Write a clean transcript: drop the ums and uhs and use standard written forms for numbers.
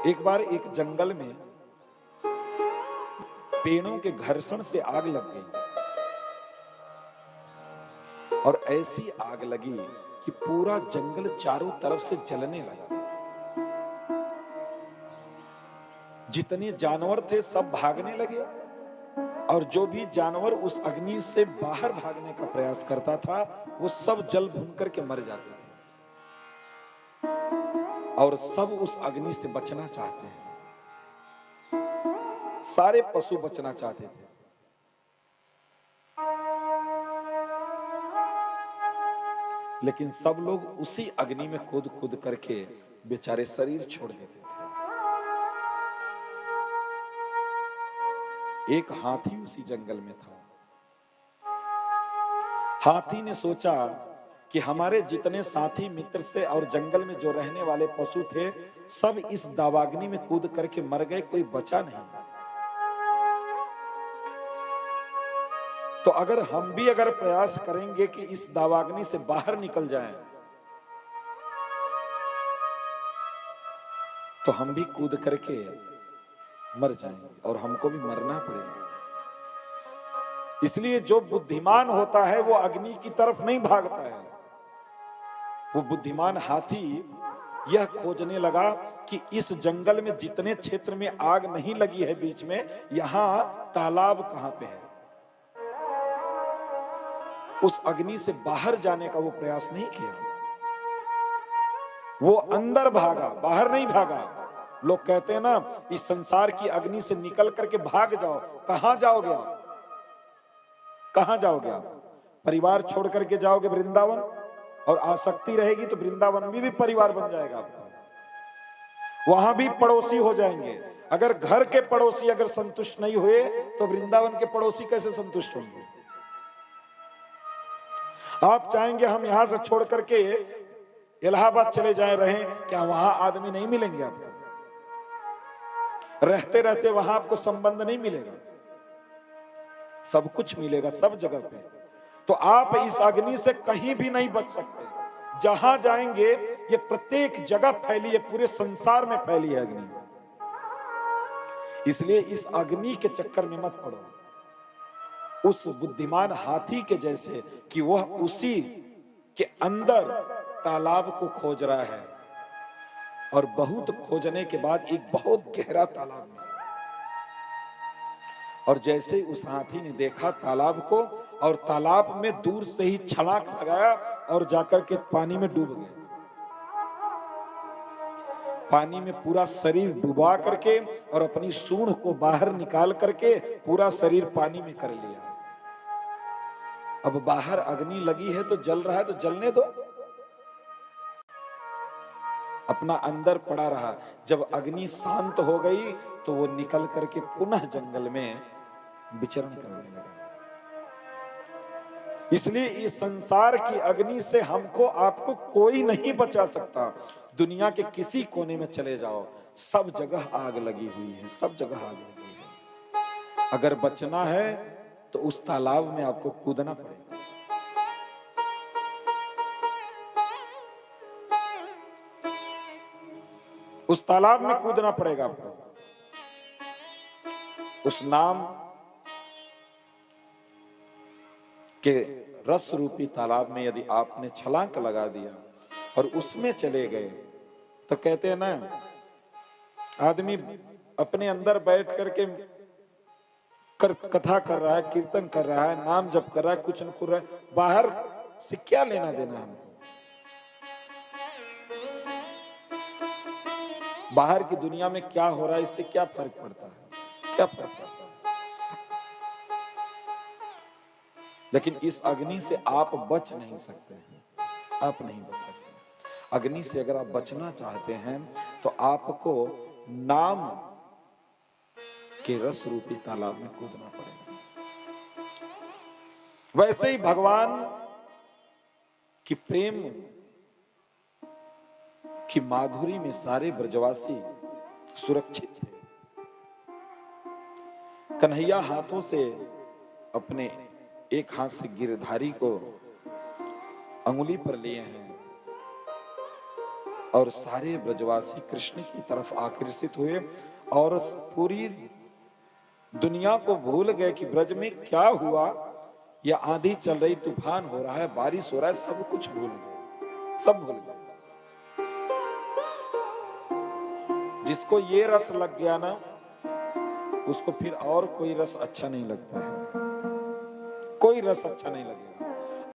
एक बार एक जंगल में पेड़ों के घर्षण से आग लग गई और ऐसी आग लगी कि पूरा जंगल चारों तरफ से जलने लगा। जितने जानवर थे सब भागने लगे और जो भी जानवर उस अग्नि से बाहर भागने का प्रयास करता था वो सब जल भून करके मर जाते थे और सब उस अग्नि से बचना चाहते हैं। सारे पशु बचना चाहते थे, लेकिन सब लोग उसी अग्नि में कूद कूद करके बेचारे शरीर छोड़ देते थे। एक हाथी उसी जंगल में था। हाथी ने सोचा कि हमारे जितने साथी मित्र से और जंगल में जो रहने वाले पशु थे सब इस दावाग्नि में कूद करके मर गए, कोई बचा नहीं। तो अगर हम भी अगर प्रयास करेंगे कि इस दावाग्नि से बाहर निकल जाएं, तो हम भी कूद करके मर जाएंगे और हमको भी मरना पड़ेगा। इसलिए जो बुद्धिमान होता है वो अग्नि की तरफ नहीं भागता है। वो बुद्धिमान हाथी यह खोजने लगा कि इस जंगल में जितने क्षेत्र में आग नहीं लगी है बीच में, यहां तालाब कहां पे है। उस अग्नि से बाहर जाने का वो प्रयास नहीं किया, वो अंदर भागा, बाहर नहीं भागा। लोग कहते हैं ना, इस संसार की अग्नि से निकल करके भाग जाओ। कहां जाओगे आप? कहां जाओगे आप? परिवार छोड़ करके जाओगे वृंदावन, और आसक्ति रहेगी तो वृंदावन में भी परिवार बन जाएगा आपका, वहां भी पड़ोसी हो जाएंगे। अगर घर के पड़ोसी अगर संतुष्ट नहीं हुए तो वृंदावन के पड़ोसी कैसे संतुष्ट होंगे? आप चाहेंगे हम यहां से छोड़ करके इलाहाबाद चले जाएं, रहें, क्या वहां आदमी नहीं मिलेंगे आपको? रहते रहते वहां आपको संबंध नहीं मिलेगा, सब कुछ मिलेगा सब जगह पे। तो आप इस अग्नि से कहीं भी नहीं बच सकते। जहां जाएंगे ये प्रत्येक जगह फैली है, पूरे संसार में फैली है अग्नि। इसलिए इस अग्नि के चक्कर में मत पड़ो। उस बुद्धिमान हाथी के जैसे कि वह उसी के अंदर तालाब को खोज रहा है, और बहुत खोजने के बाद एक बहुत गहरा तालाब मिला। और जैसे उस हाथी ने देखा तालाब को, और तालाब में दूर से ही छलांग लगाया और जाकर के पानी में डूब गया। पानी में पूरा शरीर डुबा करके और अपनी सूंड को बाहर निकाल करके पूरा शरीर पानी में कर लिया। अब बाहर अग्नि लगी है तो जल रहा है तो जलने दो, अपना अंदर पड़ा रहा। जब अग्नि शांत हो गई तो वो निकल करके पुनः जंगल में विचरण करने लगा। इसलिए इस संसार की अग्नि से हमको आपको कोई नहीं बचा सकता। दुनिया के किसी कोने में चले जाओ, सब जगह आग लगी हुई है, सब जगह आग लगी हुई है। अगर बचना है तो उस तालाब में आपको कूदना पड़ेगा। उस तालाब में कूदना पड़ेगा आपको। उस नाम के रस रूपी तालाब में यदि आपने छलांग लगा दिया और उसमें चले गए, तो कहते हैं ना, आदमी अपने अंदर बैठ करके कथा कर रहा है, कीर्तन कर रहा है, नाम जप कर रहा है, कुछ न कर रहा है, बाहर से क्या लेना देना हमको? बाहर की दुनिया में क्या हो रहा है इससे क्या फर्क पड़ता है? क्या फर्क पड़ता है? लेकिन इस अग्नि से आप बच नहीं सकते हैं, आप नहीं बच सकते। अग्नि से अगर आप बचना चाहते हैं तो आपको नाम के रस रूपी तालाब में कूदना पड़ेगा। वैसे ही भगवान की प्रेम की माधुरी में सारे ब्रजवासी सुरक्षित थे। कन्हैया हाथों से अपने एक हाथ से गिरधारी को अंगुली पर लिए हैं और सारे ब्रजवासी कृष्ण की तरफ आकर्षित हुए और पूरी दुनिया को भूल गए कि ब्रज में क्या हुआ। यह आंधी चल रही, तूफान हो रहा है, बारिश हो रहा है, सब कुछ भूल गए, सब भूल गए। जिसको ये रस लग गया ना, उसको फिर और कोई रस अच्छा नहीं लगता है, कोई रस अच्छा नहीं लगेगा।